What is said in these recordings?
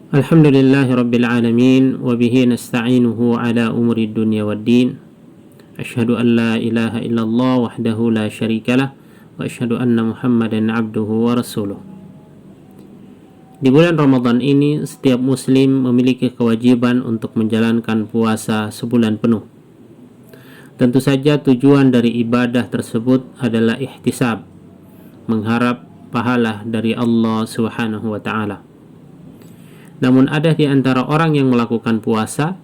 Alhamdulillahi Rabbil Alamin wa bihi nasta'inuhu ala umuri dunya waddin. Ashhadu an la ilaha illallah wahdahu la syarikalah wa ashhadu anna Muhammadan abduhu wa rasuluh. Di bulan Ramadan ini setiap muslim memiliki kewajiban untuk menjalankan puasa sebulan penuh. Tentu saja tujuan dari ibadah tersebut adalah ihtisab, mengharap pahala dari Allah Subhanahu wa taala. Namun ada di antara orang yang melakukan puasa,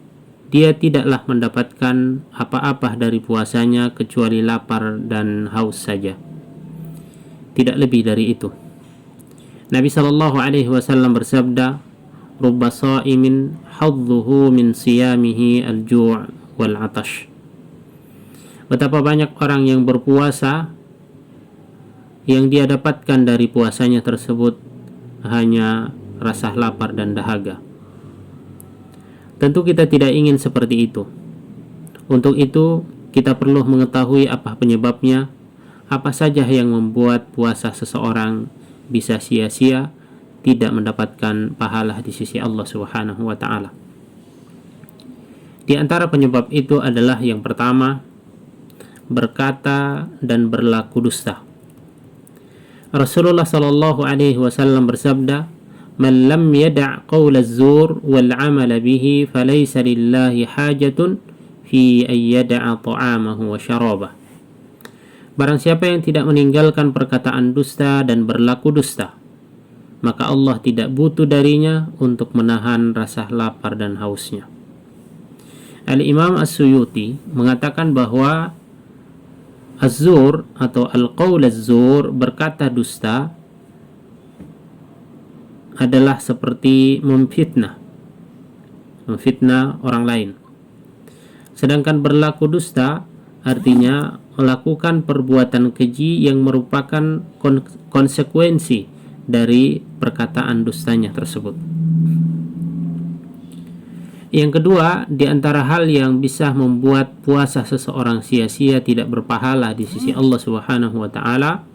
dia tidaklah mendapatkan apa-apa dari puasanya kecuali lapar dan haus saja. Tidak lebih dari itu. Nabi sallallahu alaihi wasallam bersabda, "Rubba sha'imin hadduhu min siyamihi al-ju' wal 'atash." Betapa banyak orang yang berpuasa yang dia dapatkan dari puasanya tersebut hanya rasa lapar dan dahaga. Tentu kita tidak ingin seperti itu. Untuk itu, kita perlu mengetahui apa penyebabnya, apa saja yang membuat puasa seseorang bisa sia-sia, tidak mendapatkan pahala di sisi Allah Subhanahu wa taala. Di antara penyebab itu adalah yang pertama, berkata dan berlaku dusta. Rasulullah sallallahu alaihi wasallam bersabda, "Man lam yada' qaul az-zur wal 'amala bihi falaysa lillahi hajatun fi an yada'a ta'amahu wa syarabah." Barang siapa yang tidak meninggalkan perkataan dusta dan berlaku dusta, maka Allah tidak butuh darinya untuk menahan rasa lapar dan hausnya. Al-Imam As-Suyuti mengatakan bahwa az-zur atau al-qaul az-zur, berkata dusta, adalah seperti memfitnah orang lain. Sedangkan berlaku dusta artinya melakukan perbuatan keji yang merupakan konsekuensi dari perkataan dustanya tersebut. Yang kedua, di antara hal yang bisa membuat puasa seseorang sia-sia, tidak berpahala di sisi Allah Subhanahu wa taala,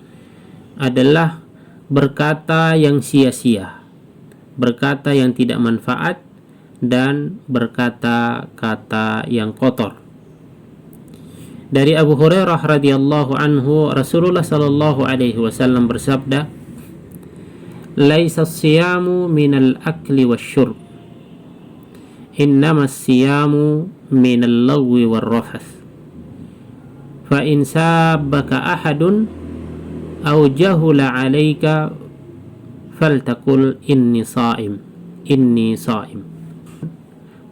adalah berkata yang sia-sia, berkata yang tidak manfaat, dan berkata-kata yang kotor. Dari Abu Hurairah radhiyallahu anhu, Rasulullah sallallahu alaihi wasallam bersabda, "Laisa as-siyamu minal akli wasyurb, innama as-siyamu minal lagwi warrafath. Fa in sabbaka ahadun aw jahula 'alaika faltaqul inni sha'im."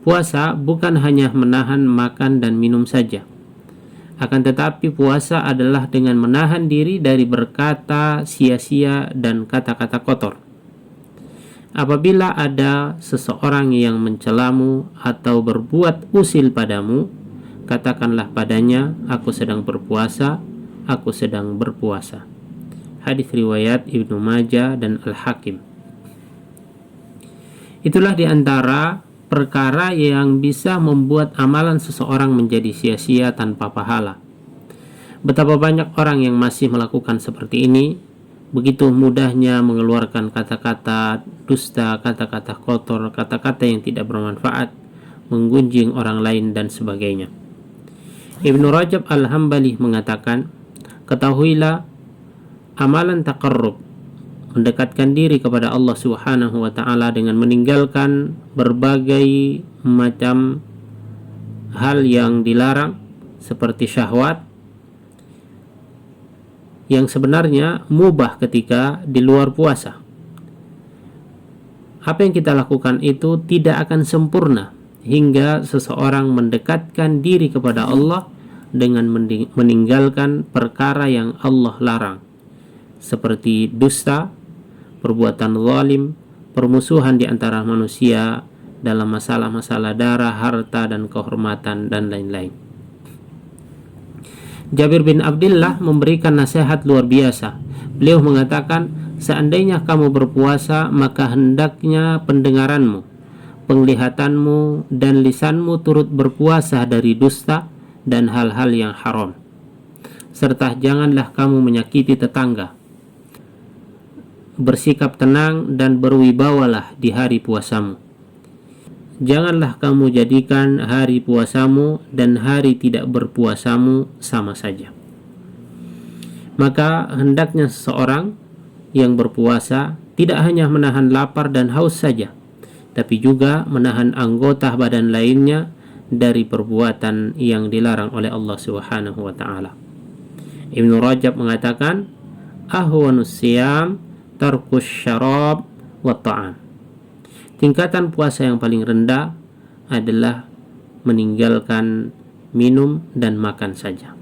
Puasa bukan hanya menahan makan dan minum saja. Akan tetapi puasa adalah dengan menahan diri dari berkata sia-sia dan kata-kata kotor. Apabila ada seseorang yang mencelamu atau berbuat usil padamu, katakanlah padanya, "Aku sedang berpuasa, aku sedang berpuasa." Hadis riwayat Ibnu Majah dan Al-Hakim. Itulah di antara perkara yang bisa membuat amalan seseorang menjadi sia-sia tanpa pahala. Betapa banyak orang yang masih melakukan seperti ini, begitu mudahnya mengeluarkan kata-kata dusta, kata-kata kotor, kata-kata yang tidak bermanfaat, menggunjing orang lain dan sebagainya. Ibnu Rajab Al-Hambali mengatakan, "Ketahuilah, amalan taqarrub, mendekatkan diri kepada Allah Subhanahu wa taala dengan meninggalkan berbagai macam hal yang dilarang seperti syahwat yang sebenarnya mubah ketika di luar puasa. Apa yang kita lakukan itu tidak akan sempurna hingga seseorang mendekatkan diri kepada Allah dengan meninggalkan perkara yang Allah larang, seperti dusta, perbuatan zalim, permusuhan di antara manusia dalam masalah-masalah darah, harta, dan kehormatan, dan lain-lain." Jabir bin Abdullah memberikan nasihat luar biasa. Beliau mengatakan, "Seandainya kamu berpuasa, maka hendaknya pendengaranmu, penglihatanmu, dan lisanmu turut berpuasa dari dusta dan hal-hal yang haram. Serta janganlah kamu menyakiti tetangga. Bersikap tenang dan berwibawalah di hari puasamu. janganlah kamu jadikan hari puasamu dan hari tidak berpuasamu sama saja. Maka hendaknya seseorang yang berpuasa tidak hanya menahan lapar dan haus saja, tapi juga menahan anggota badan lainnya dari perbuatan yang dilarang oleh Allah Subhanahu wa taala. Ibnu Rajab mengatakan, ahwanus siyam tarkus syarab wa ta'am. Tingkatan puasa yang paling rendah adalah meninggalkan minum dan makan saja.